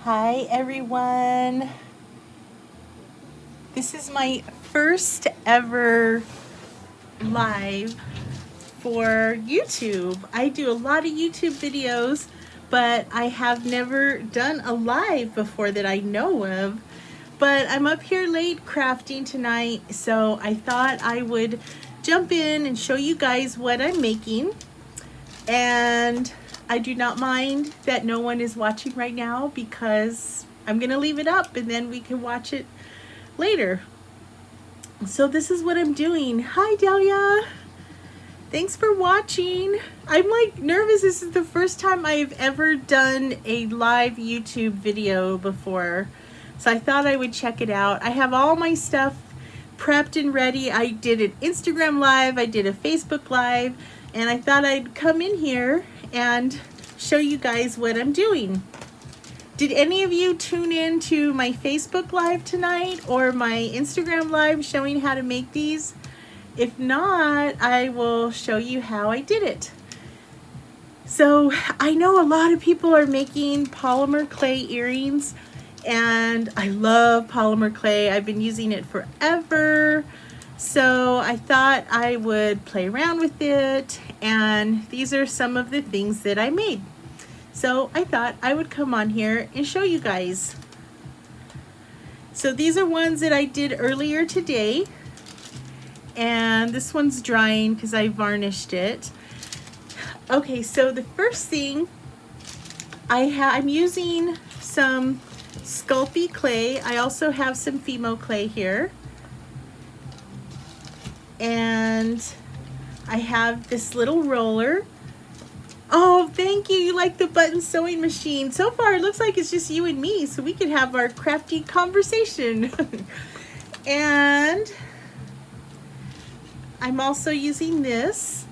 Hi everyone. This is my first ever live for YouTube. I do a lot of YouTube videos, but I have never done a live before that I know of. But I'm up here late crafting tonight, so I thought I would jump in and show you guys what I'm making. And I do not mind that no one is watching right now because I'm gonna leave it up and then we can watch it later. So this is what I'm doing. Hi Delia, thanks for watching. I'm like nervous. This is the first time I've ever done a live YouTube video before, so I thought I would check it out. I have all my stuff prepped and ready. I did an Instagram live, I did a Facebook live, and I thought I'd come in here and show you guys what I'm doing. Did any of you tune in to my Facebook live tonight or my Instagram live showing how to make these? If not, I will show you how I did it. So I know a lot of people are making polymer clay earrings, and I love polymer clay. I've been using it forever. So I thought I would play around with it, and these are some of the things that I made. So I thought I would come on here and show you guys. So these are ones that I did earlier today, and this one's drying because I varnished it. Okay, so the first thing I'm using some Sculpey clay. I also have some Fimo clay here. And I have this little roller. Oh, thank you. You like the button sewing machine. So far, it looks like it's just you and me, so we could have our crafty conversation. And I'm also using this.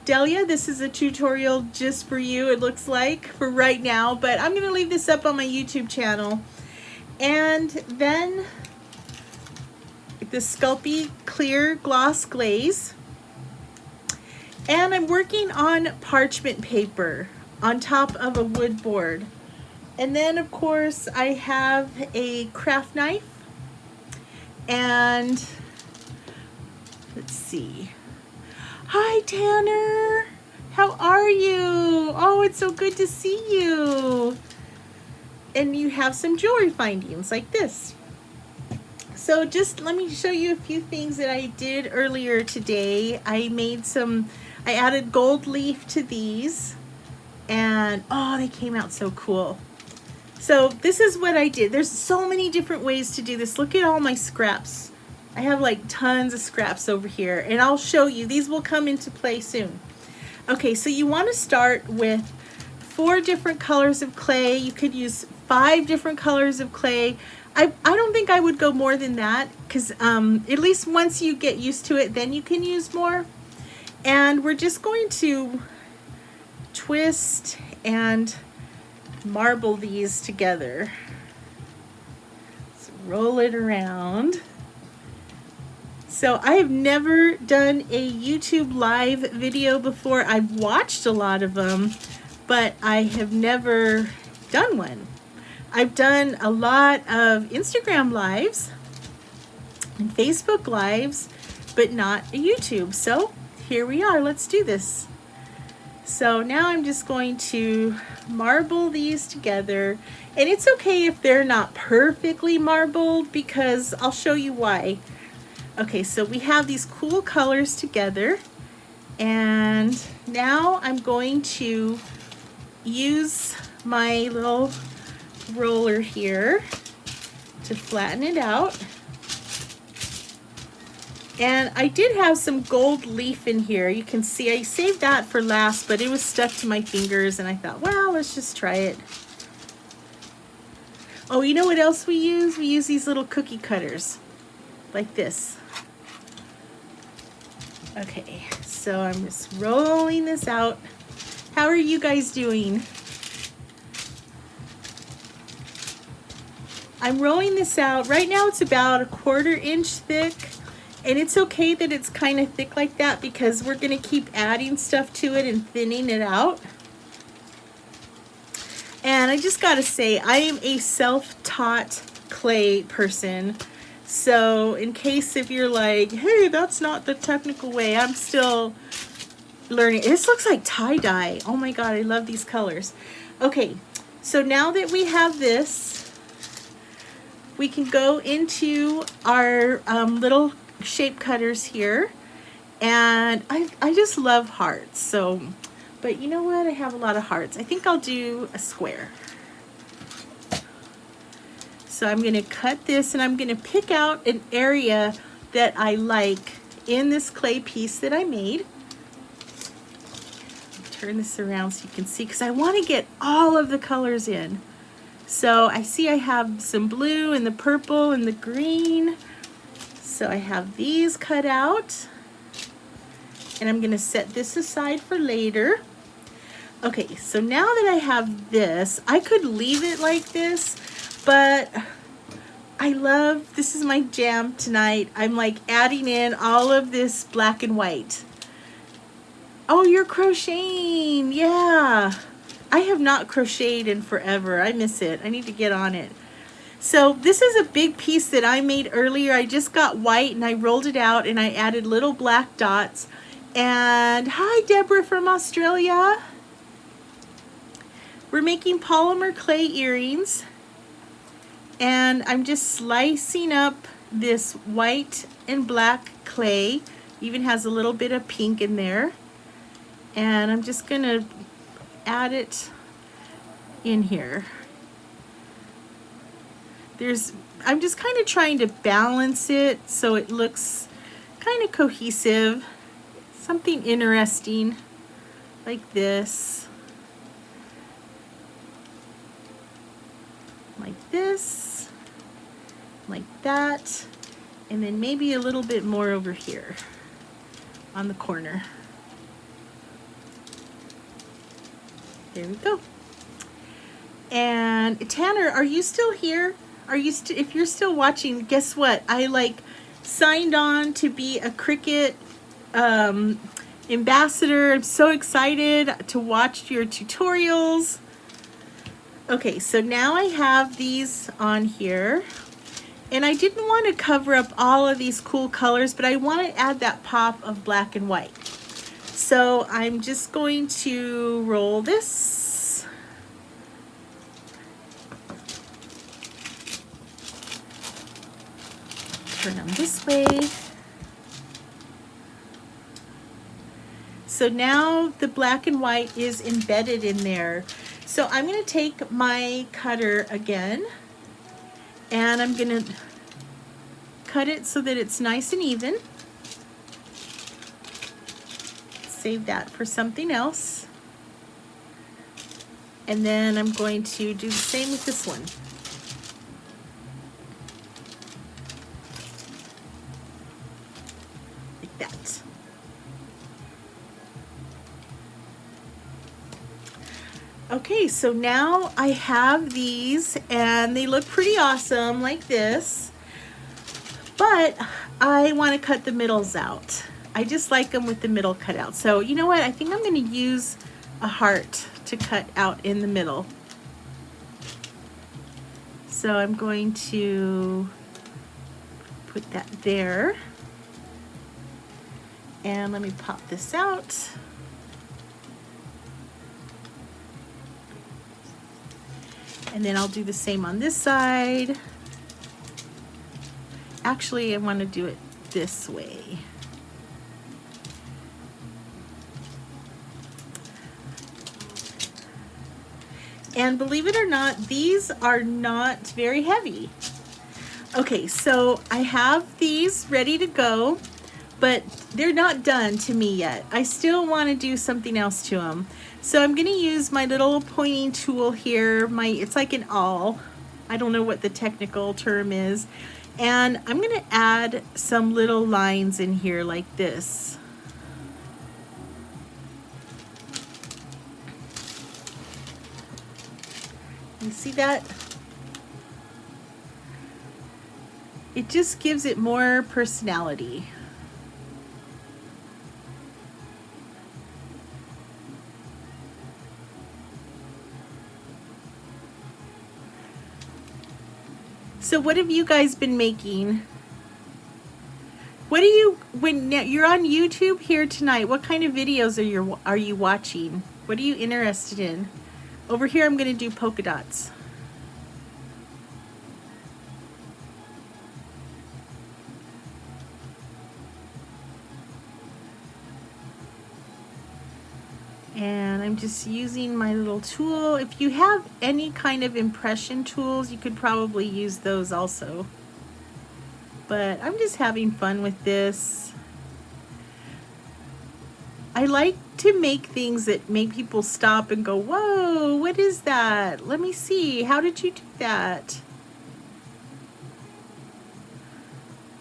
Delia, this is a tutorial just for you, it looks like, for right now, but I'm going to leave this up on my YouTube channel. And then the Sculpey clear gloss glaze, and I'm working on parchment paper on top of a wood board. And then of course I have a craft knife, and let's see. Hi Tanner, how are you? Oh, it's so good to see you. And you have some jewelry findings like this. So just let me show you a few things that I did earlier today. I added gold leaf to these, and oh, they came out so cool. So this is what I did. There's so many different ways to do this. Look at all my scraps. I have like tons of scraps over here, and I'll show you. These will come into play soon. Okay, so you want to start with 4 different colors of clay. You could use 5 different colors of clay. I don't think I would go more than that, because at least once you get used to it, then you can use more. And we're just going to twist and marble these together. Let's roll it around. So I have never done a YouTube live video before. I've watched a lot of them, but I have never done one. I've done a lot of Instagram lives and Facebook lives, but not a YouTube. So here we are, let's do this. So now I'm just going to marble these together, and it's okay if they're not perfectly marbled because I'll show you why. Okay, so we have these cool colors together, and now I'm going to use my little roller here to flatten it out. And I did have some gold leaf in here. You can see I saved that for last, but it was stuck to my fingers, and I thought, well, let's just try it. Oh, you know what else we use? We use these little cookie cutters like this. Okay, so I'm just rolling this out. How are you guys doing? I'm rolling this out. Right now it's about 1/4 inch thick, and it's okay that it's kind of thick like that because we're going to keep adding stuff to it and thinning it out. And I just gotta say, I am a self-taught clay person. So in case if you're like, hey, that's not the technical way, I'm still learning. This looks like tie-dye. Oh my God, I love these colors. Okay, so now that we have this, we can go into our little shape cutters here. And I just love hearts. So, but you know what? I have a lot of hearts. I think I'll do a square. So I'm gonna cut this and I'm gonna pick out an area that I like in this clay piece that I made. Turn this around so you can see, because I want to get all of the colors in. So I see I have some blue and the purple and the green. So I have these cut out. And I'm going to set this aside for later. Okay, so now that I have this, I could leave it like this, but I love, this is my jam tonight. I'm like adding in all of this black and white. Oh, you're crocheting. Yeah. I have not crocheted in forever. I miss it. I need to get on it. So this is a big piece that I made earlier. I just got white and I rolled it out and I added little black dots. And hi, Deborah from Australia. We're making polymer clay earrings. And I'm just slicing up this white and black clay. Even has a little bit of pink in there. And I'm just gonna add it in here. I'm just kind of trying to balance it so it looks kind of cohesive. Something interesting like this. Like this. Like that. And then maybe a little bit more over here on the corner. There we go. And Tanner, are you still here? Are you if you're still watching, guess what? I like signed on to be a Cricut ambassador. I'm so excited to watch your tutorials. Okay, so now I have these on here. And I didn't want to cover up all of these cool colors, but I want to add that pop of black and white. So I'm just going to roll this. Turn them this way. So now the black and white is embedded in there. So I'm going to take my cutter again and I'm going to cut it so that it's nice and even. Save that for something else. And then I'm going to do the same with this one. Like that. Okay, so now I have these and they look pretty awesome like this, but I want to cut the middles out. I just like them with the middle cut out. So you know what? I think I'm going to use a heart to cut out in the middle. So I'm going to put that there. And let me pop this out. And then I'll do the same on this side. Actually, I want to do it this way. And believe it or not, these are not very heavy. Okay, so I have these ready to go, but they're not done to me yet. I still want to do something else to them. So I'm going to use my little pointing tool here. It's like an awl. I don't know what the technical term is. And I'm going to add some little lines in here like this. You see that? It just gives it more personality. So what have you guys been making? What do you, when you're on YouTube here tonight, what kind of videos are you watching? What are you interested in? Over here I'm going to do polka dots. And I'm just using my little tool. If you have any kind of impression tools, you could probably use those also. But I'm just having fun with this. I like to make things that make people stop and go, whoa, what is that? Let me see, how did you do that?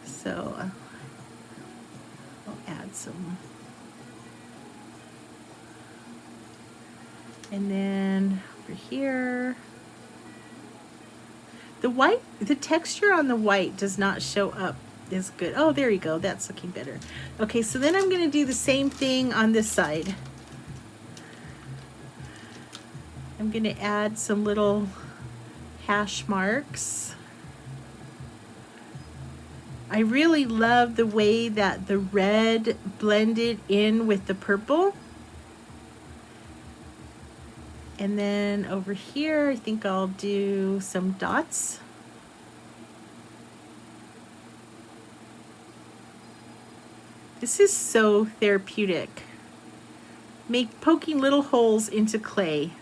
So I'll add some. And then over here, the white, the texture on the white does not show up as good. Oh, there you go, that's looking better. Okay, so then I'm gonna do the same thing on this side. I'm gonna add some little hash marks. I really love the way that the red blended in with the purple. And then over here, I think I'll do some dots. This is so therapeutic. Poking little holes into clay.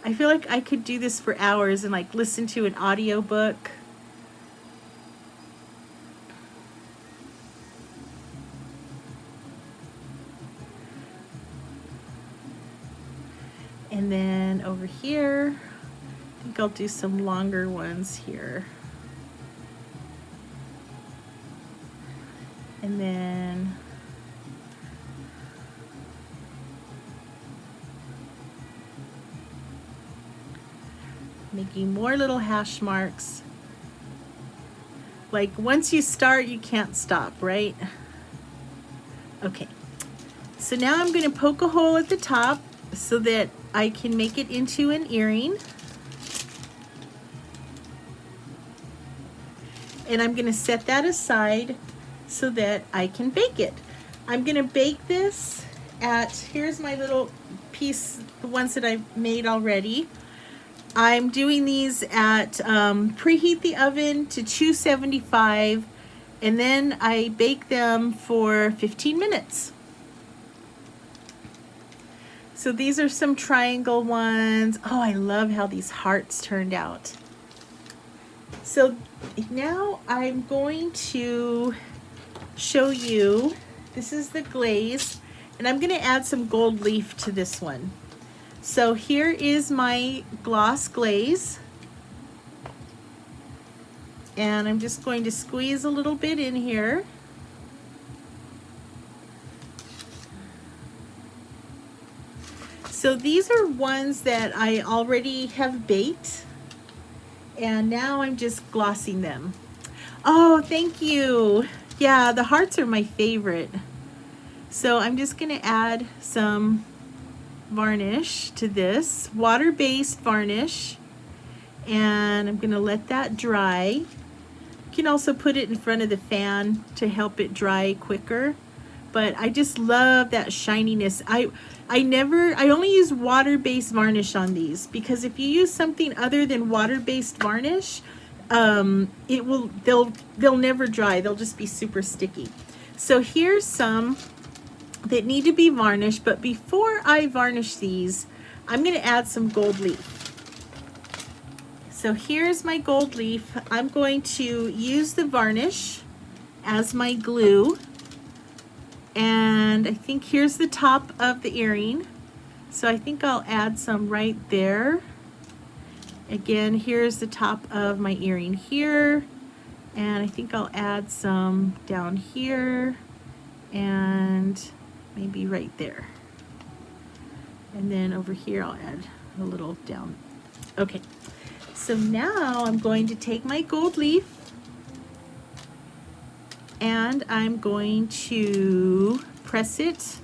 I feel like I could do this for hours and like listen to an audio book. And then over here, I think I'll do some longer ones here. And then making more little hash marks. Like once you start, you can't stop, right? Okay, so now I'm going to poke a hole at the top so that I can make it into an earring. And I'm going to set that aside so that I can bake it. I'm going to bake this at, here's my little piece, the ones that I've made already. I'm doing these at, preheat the oven to 275, and then I bake them for 15 minutes. So these are some triangle ones. Oh, I love how these hearts turned out. So now I'm going to show you, this is the glaze, and I'm going to add some gold leaf to this one. So here is my gloss glaze, and I'm just going to squeeze a little bit in here. So these are ones that I already have baked, and now I'm just glossing them. Oh, thank you. Yeah, the hearts are my favorite. So I'm just gonna add some varnish to this, water-based varnish, and I'm gonna let that dry. You can also put it in front of the fan to help it dry quicker, but I just love that shininess. I only use water-based varnish on these, because if you use something other than water-based varnish, they'll never dry. They'll just be super sticky. So here's some that need to be varnished, but before I varnish these, I'm going to add some gold leaf. So here's my gold leaf. I'm going to use the varnish as my glue, and I think here's the top of the earring. So I think I'll add some right there. Again, here's the top of my earring here, and I think I'll add some down here and maybe right there. And then over here I'll add a little down. Okay, so now I'm going to take my gold leaf and I'm going to press it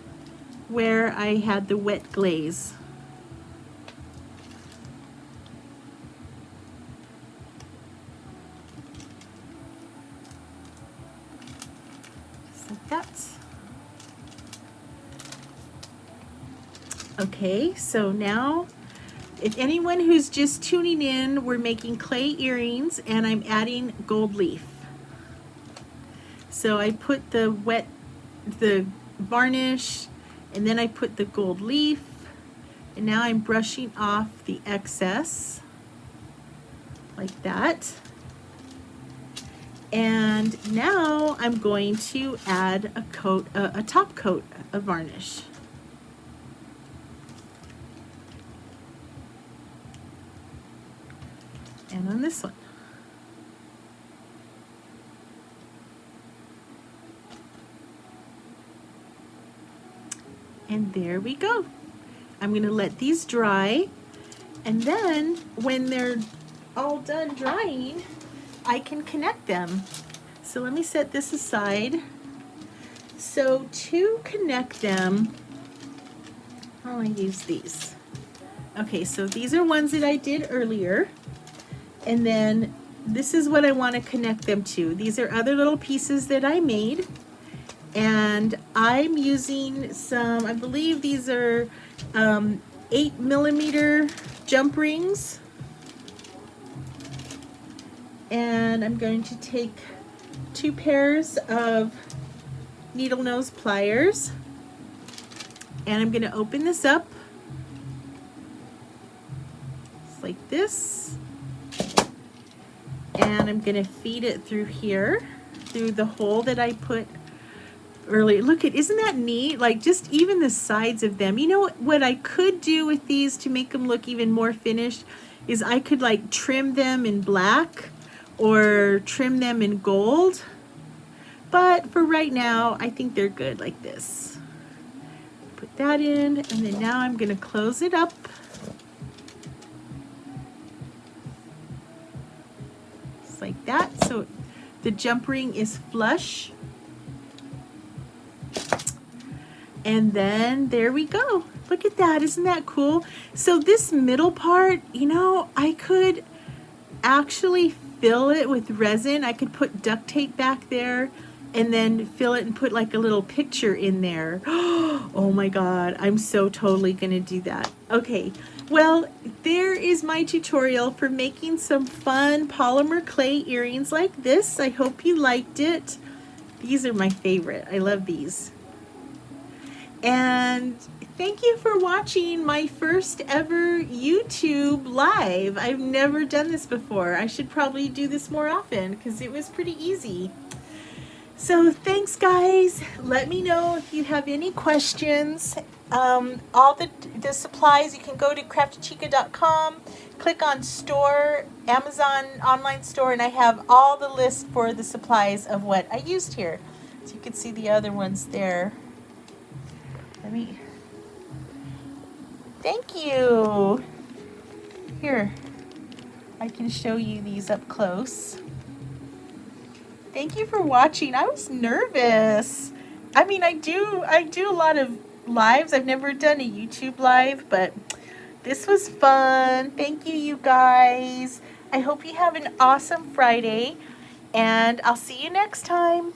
where I had the wet glaze. that. Okay, so now, if anyone who's just tuning in, we're making clay earrings and I'm adding gold leaf. So I put the varnish, and then I put the gold leaf, and now I'm brushing off the excess like that. And now I'm going to add a top coat of varnish. And on this one. And there we go. I'm going to let these dry, and then when they're all done drying, I can connect them. So let me set this aside. So to connect them, I'll use these. Okay, so these are ones that I did earlier, and then this is what I want to connect them to. These are other little pieces that I made. And I'm using some, I believe these are 8mm jump rings. And I'm going to take 2 pairs of needle nose pliers. And I'm going to open this up. Just like this. And I'm going to feed it through here, through the hole that I put earlier. Look at, isn't that neat? Like just even the sides of them. You know what I could do with these to make them look even more finished is I could like trim them in black or trim them in gold. But for right now, I think they're good like this. Put that in, and then now I'm going to close it up. Just like that. So the jump ring is flush. And then there we go. Look at that, isn't that cool? So this middle part, you know, I could actually fill it with resin. I could put duct tape back there and then fill it and put like a little picture in there. Oh my God, I'm so totally gonna do that. Okay, well, there is my tutorial for making some fun polymer clay earrings like this. I hope you liked it. These are my favorite. I love these. And thank you for watching my first ever YouTube live. I've never done this before. I should probably do this more often because it was pretty easy. So thanks guys. Let me know if you have any questions. All the supplies, you can go to craftychica.com, click on store, Amazon online store, and I have all the list for the supplies of what I used here. So you can see the other ones there. Thank you. Here, I can show you these up close. Thank you for watching. I was nervous. I mean, I do a lot of lives. I've never done a YouTube live, but this was fun. Thank you, you guys. I hope you have an awesome Friday, and I'll see you next time.